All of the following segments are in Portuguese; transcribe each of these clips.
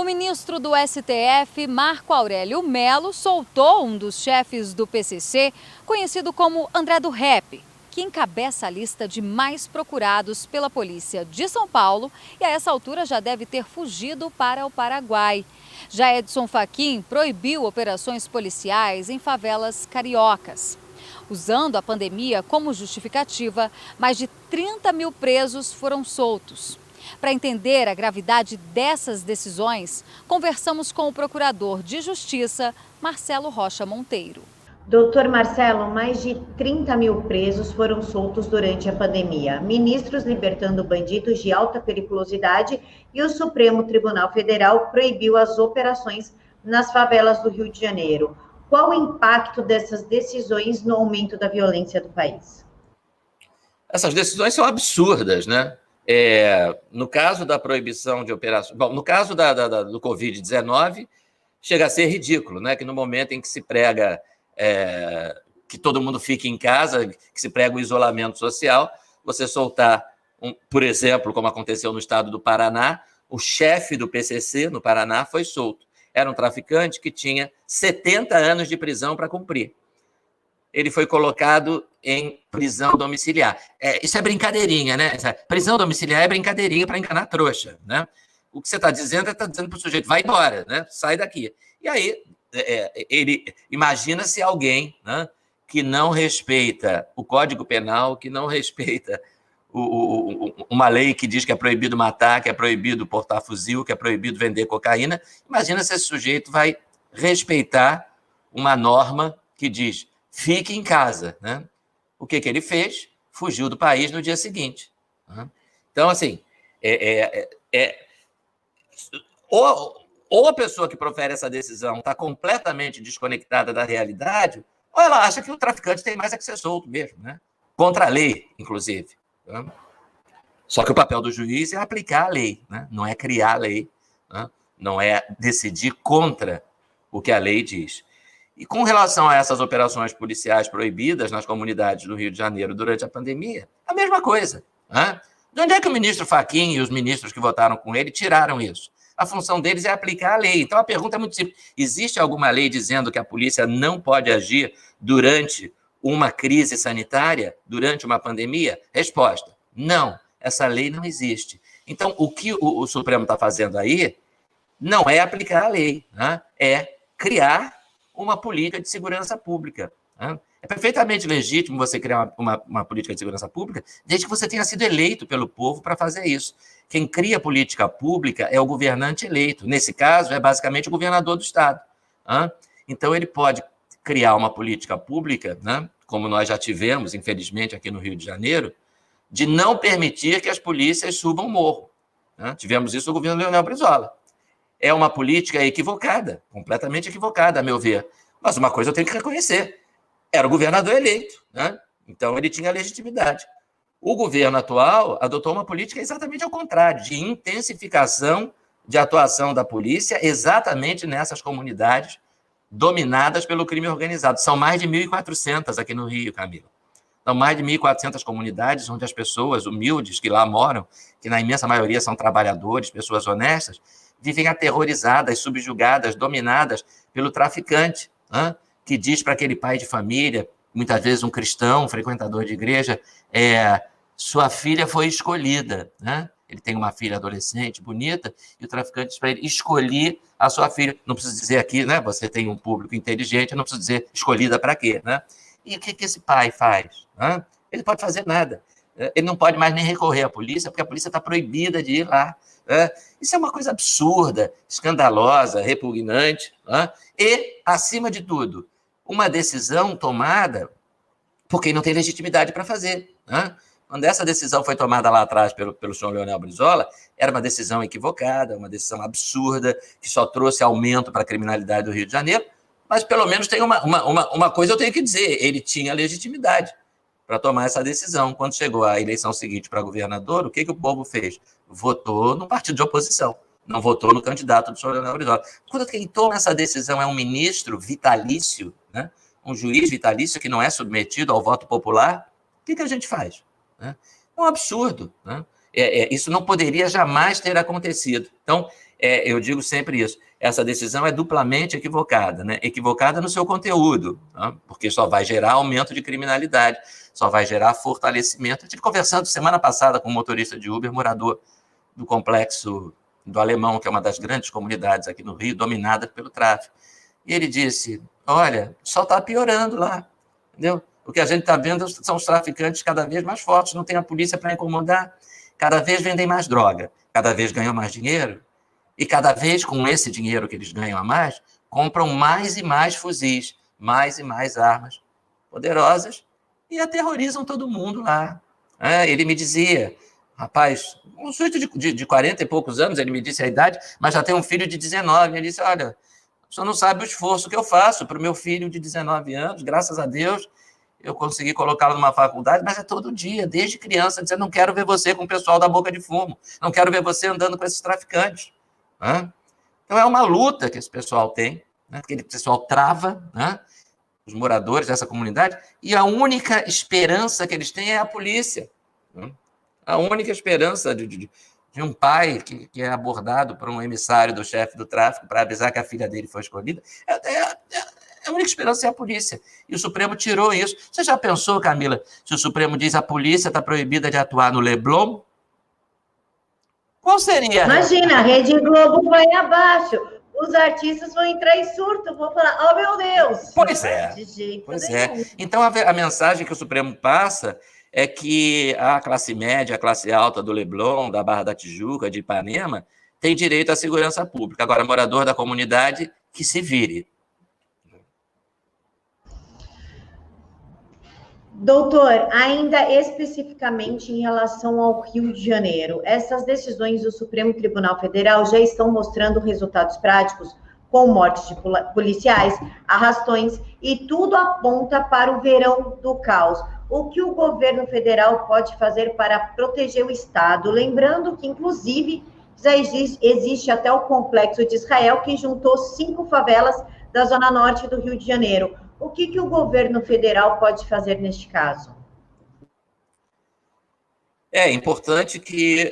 ministro do STF, Marco Aurélio Mello, soltou um dos chefes do PCC, conhecido como André do Rap, que encabeça a lista de mais procurados pela polícia de São Paulo e a essa altura já deve ter fugido para o Paraguai. Já Edson Fachin proibiu operações policiais em favelas cariocas. Usando a pandemia como justificativa, mais de 30 mil presos foram soltos. Para entender a gravidade dessas decisões, conversamos com o procurador de Justiça, Marcelo Rocha Monteiro. Doutor Marcelo, mais de 30 mil presos foram soltos durante a pandemia. Ministros libertando bandidos de alta periculosidade e o Supremo Tribunal Federal proibiu as operações nas favelas do Rio de Janeiro. Qual o impacto dessas decisões no aumento da violência do país? Essas decisões são absurdas, né? No caso da proibição de operações... Bom, no caso do Covid-19, chega a ser ridículo, né? Que no momento em que se prega que todo mundo fique em casa, que se prega o isolamento social, você soltar, por exemplo, como aconteceu no estado do Paraná, o chefe do PCC no Paraná foi solto. Era um traficante que tinha 70 anos de prisão para cumprir. Ele foi colocado em prisão domiciliar. Isso é brincadeirinha, né? Prisão domiciliar é brincadeirinha para enganar trouxa, né? O que você está dizendo para o sujeito, vai embora, né? Sai daqui. E aí, ele imagina-se alguém, né, que não respeita o Código Penal, que não respeita uma lei que diz que é proibido matar, que é proibido portar fuzil, que é proibido vender cocaína. Imagina se esse sujeito vai respeitar uma norma que diz fique em casa, né? O que ele fez? Fugiu do país no dia seguinte. Né? Então, assim, ou a pessoa que profere essa decisão está completamente desconectada da realidade, ou ela acha que o traficante tem mais a que ser solto mesmo, né? Contra a lei, inclusive. Né? Só que o papel do juiz é aplicar a lei, né? Não é criar a lei, né? Não é decidir contra o que a lei diz. E com relação a essas operações policiais proibidas nas comunidades do Rio de Janeiro durante a pandemia, a mesma coisa. Né? De onde é que o ministro Fachin e os ministros que votaram com ele tiraram isso? A função deles é aplicar a lei. Então, a pergunta é muito simples. Existe alguma lei dizendo que a polícia não pode agir durante uma crise sanitária, durante uma pandemia? Resposta, não. Essa lei não existe. Então, o que o Supremo está fazendo aí não é aplicar a lei, né? É criar uma política de segurança pública. Né? É perfeitamente legítimo você criar uma política de segurança pública desde que você tenha sido eleito pelo povo para fazer isso. Quem cria política pública é o governante eleito. Nesse caso, é basicamente o governador do estado. Né? Então, ele pode criar uma política pública, né, como nós já tivemos, infelizmente, aqui no Rio de Janeiro, de não permitir que as polícias subam o morro. Né? Tivemos isso no governo Leonel Brizola. É uma política equivocada, completamente equivocada, a meu ver. Mas uma coisa eu tenho que reconhecer. Era o governador eleito, né? Então ele tinha legitimidade. O governo atual adotou uma política exatamente ao contrário, de intensificação de atuação da polícia exatamente nessas comunidades dominadas pelo crime organizado. São mais de 1.400 aqui no Rio, Camila. São mais de 1.400 comunidades onde as pessoas humildes que lá moram, que na imensa maioria são trabalhadores, pessoas honestas, vivem aterrorizadas, subjugadas, dominadas pelo traficante, né? Que diz para aquele pai de família, muitas vezes um cristão, um frequentador de igreja, sua filha foi escolhida, né? Ele tem uma filha adolescente, bonita, e o traficante diz para ele, escolhi a sua filha. Não preciso dizer aqui, né? Você tem um público inteligente, eu não preciso dizer escolhida para quê, né? E o que esse pai faz? Né? Ele não pode fazer nada. Ele não pode mais nem recorrer à polícia, porque a polícia está proibida de ir lá. Né? Isso é uma coisa absurda, escandalosa, repugnante. Né? E, acima de tudo, uma decisão tomada por quem não tem legitimidade para fazer. Né? Quando essa decisão foi tomada lá atrás pelo senhor Leonel Brizola, era uma decisão equivocada, uma decisão absurda, que só trouxe aumento para a criminalidade do Rio de Janeiro, mas pelo menos tem uma coisa eu tenho que dizer, ele tinha legitimidade para tomar essa decisão. Quando chegou a eleição seguinte para governador, o que o povo fez? Votou no partido de oposição, não votou no candidato do senhor Leonel Brizola. Quando quem toma essa decisão é um ministro vitalício, né? Um juiz vitalício que não é submetido ao voto popular, o que a gente faz? Né? É um absurdo. Né? Isso não poderia jamais ter acontecido. Então, eu digo sempre isso, essa decisão é duplamente equivocada, né? Equivocada no seu conteúdo, tá? Porque só vai gerar aumento de criminalidade, só vai gerar fortalecimento. Eu estive conversando semana passada com um motorista de Uber, morador do complexo do Alemão, que é uma das grandes comunidades aqui no Rio, dominada pelo tráfico. E ele disse, olha, só está piorando lá, entendeu? O que a gente está vendo são os traficantes cada vez mais fortes, não tem a polícia para incomodar, cada vez vendem mais droga, cada vez ganham mais dinheiro, e cada vez, com esse dinheiro que eles ganham a mais, compram mais e mais fuzis, mais e mais armas poderosas e aterrorizam todo mundo lá. Ele me dizia, rapaz, um sujeito de 40 e poucos anos, ele me disse a idade, mas já tem um filho de 19. Ele disse, olha, o senhor não sabe o esforço que eu faço para o meu filho de 19 anos, graças a Deus, eu consegui colocá-lo numa faculdade, mas é todo dia, desde criança, dizendo, não quero ver você com o pessoal da boca de fumo, não quero ver você andando com esses traficantes. Então, é uma luta que esse pessoal tem, né? Aquele pessoal trava, né? Os moradores dessa comunidade, e a única esperança que eles têm é a polícia. Né? A única esperança de um pai que é abordado por um emissário do chefe do tráfico para avisar que a filha dele foi escolhida, a única esperança é a polícia. E o Supremo tirou isso. Você já pensou, Camila, se o Supremo diz que a polícia está proibida de atuar no Leblon? Qual seria? Imagina, a Rede Globo vai abaixo, os artistas vão entrar em surto, vão falar, oh meu Deus! Pois é, de jeito pois nenhum. é. Então, a mensagem que o Supremo passa é que a classe média, a classe alta do Leblon, da Barra da Tijuca, de Ipanema, tem direito à segurança pública. Agora, morador da comunidade, que se vire. Doutor, ainda especificamente em relação ao Rio de Janeiro, essas decisões do Supremo Tribunal Federal já estão mostrando resultados práticos, com mortes de policiais, arrastões, e tudo aponta para o verão do caos. O que o governo federal pode fazer para proteger o Estado? Lembrando que, inclusive, já existe até o Complexo de Israel, que juntou 5 favelas da Zona Norte do Rio de Janeiro. O que o governo federal pode fazer neste caso? É importante que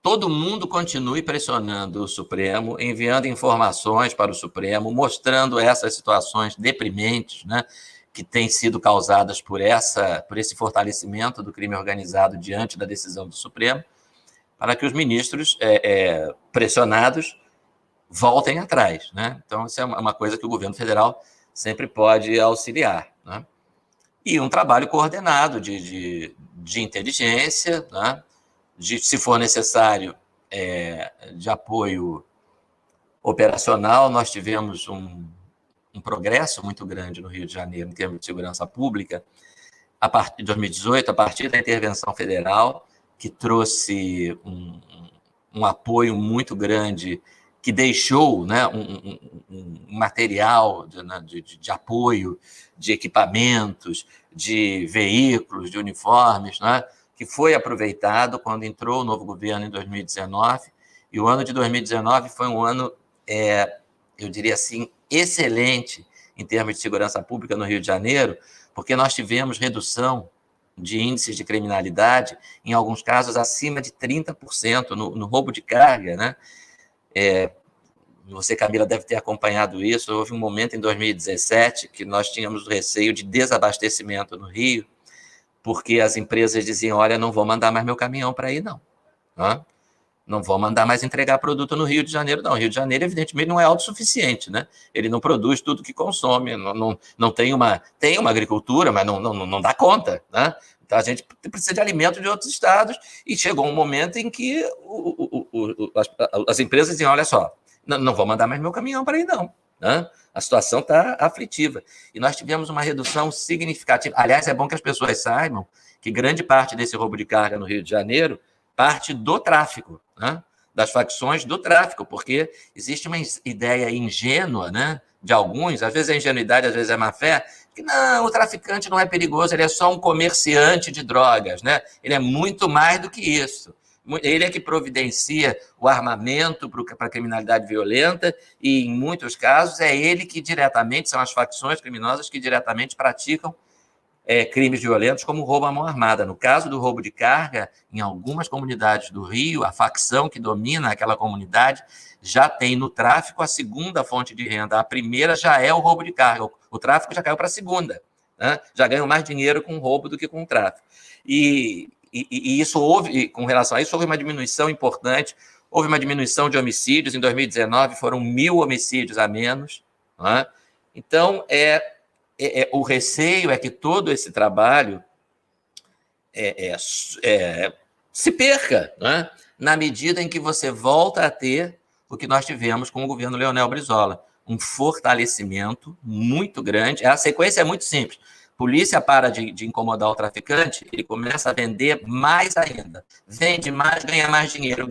todo mundo continue pressionando o Supremo, enviando informações para o Supremo, mostrando essas situações deprimentes, né, que têm sido causadas por esse fortalecimento do crime organizado diante da decisão do Supremo, para que os ministros pressionados voltem atrás, né? Então, isso é uma coisa que o governo federal sempre pode auxiliar, né? E um trabalho coordenado de inteligência, né? Se for necessário, de apoio operacional. Nós tivemos um progresso muito grande no Rio de Janeiro em termos de segurança pública a partir de 2018, a partir da intervenção federal, que trouxe um apoio muito grande, que deixou, né, um material de apoio, de equipamentos, de veículos, de uniformes, né, que foi aproveitado quando entrou o novo governo em 2019, e o ano de 2019 foi um ano, eu diria assim, excelente em termos de segurança pública no Rio de Janeiro, porque nós tivemos redução de índices de criminalidade, em alguns casos acima de 30% no roubo de carga, né? Você, Camila, deve ter acompanhado isso. Houve um momento em 2017 que nós tínhamos receio de desabastecimento no Rio, porque as empresas diziam, olha, não vou mandar mais meu caminhão para aí, não. Não vou mandar mais entregar produto no Rio de Janeiro, não. O Rio de Janeiro, evidentemente, não é autossuficiente, né? Ele não produz tudo que consome, não tem uma agricultura, mas não dá conta, né? Então, a gente precisa de alimento de outros estados, e chegou um momento em que as empresas diziam, olha só, não vou mandar mais meu caminhão para aí, não. Né? A situação está aflitiva. E nós tivemos uma redução significativa. Aliás, é bom que as pessoas saibam que grande parte desse roubo de carga no Rio de Janeiro parte do tráfico, né? Das facções do tráfico, porque existe uma ideia ingênua, né, de alguns, às vezes é ingenuidade, às vezes é má fé, que não, o traficante não é perigoso, ele é só um comerciante de drogas, né? Ele é muito mais do que isso. Ele é que providencia o armamento para a criminalidade violenta, e, em muitos casos, é ele que diretamente, são as facções criminosas que diretamente praticam crimes violentos como roubo à mão armada. No caso do roubo de carga, em algumas comunidades do Rio, a facção que domina aquela comunidade já tem no tráfico a segunda fonte de renda. A primeira já é o roubo de carga. O tráfico já caiu para a segunda. Né? Já ganham mais dinheiro com o roubo do que com o tráfico. E isso houve, com relação a isso, houve uma diminuição importante. Houve uma diminuição de homicídios. Em 2019 foram 1.000 homicídios a menos. Né? Então, o receio é que todo esse trabalho se perca, né? Na medida em que você volta a ter o que nós tivemos com o governo Leonel Brizola, um fortalecimento muito grande. A sequência é muito simples. Polícia para de incomodar o traficante, ele começa a vender mais ainda. Vende mais, ganha mais dinheiro,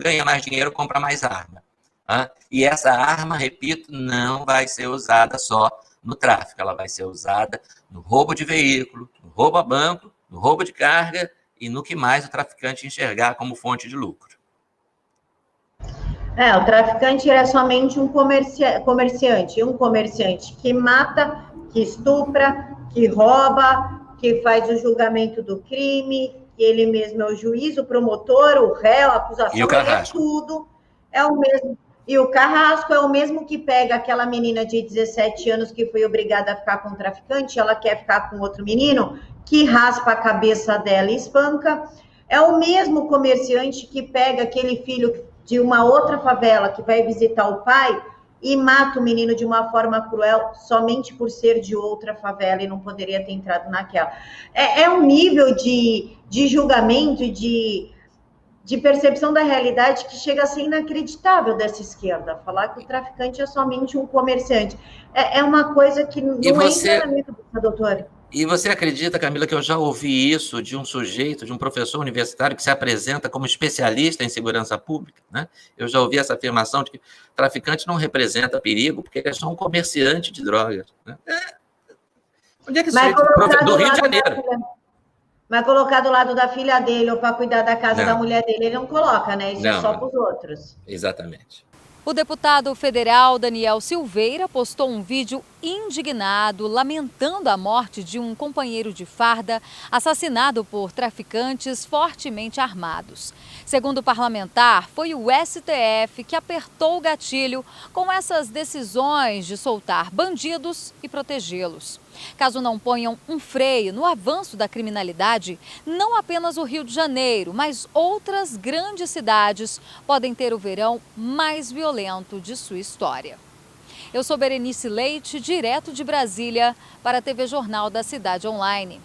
compra mais arma. Tá? E essa arma, repito, não vai ser usada só no tráfico, ela vai ser usada no roubo de veículo, no roubo a banco, no roubo de carga e no que mais o traficante enxergar como fonte de lucro. O traficante é somente um comerciante, que mata, que estupra, que rouba, que faz o julgamento do crime, que ele mesmo é o juiz, o promotor, o réu, a acusação, e o carrasco. Tudo é o mesmo. E o carrasco é o mesmo que pega aquela menina de 17 anos que foi obrigada a ficar com o traficante, ela quer ficar com outro menino, que raspa a cabeça dela e espanca. É o mesmo comerciante que pega aquele filho de uma outra favela que vai visitar o pai e mata o menino de uma forma cruel somente por ser de outra favela e não poderia ter entrado naquela. É um nível de julgamento e de percepção da realidade que chega a ser inacreditável dessa esquerda. Falar que o traficante é somente um comerciante. É uma coisa que não entra na minha cabeça, doutora. E você acredita, Camila, que eu já ouvi isso de um sujeito, de um professor universitário que se apresenta como especialista em segurança pública, né? Eu já ouvi essa afirmação de que o traficante não representa perigo porque ele é só um comerciante de drogas. Né? Onde é que isso é? Do Rio de Janeiro. Mas colocar do lado da filha dele ou para cuidar da casa da mulher dele, ele não coloca, né? Isso é só para os outros. Exatamente. O deputado federal Daniel Silveira postou um vídeo indignado, lamentando a morte de um companheiro de farda assassinado por traficantes fortemente armados. Segundo o parlamentar, foi o STF que apertou o gatilho com essas decisões de soltar bandidos e protegê-los. Caso não ponham um freio no avanço da criminalidade, não apenas o Rio de Janeiro, mas outras grandes cidades podem ter o verão mais violento de sua história. Eu sou Berenice Leite, direto de Brasília, para a TV Jornal da Cidade Online.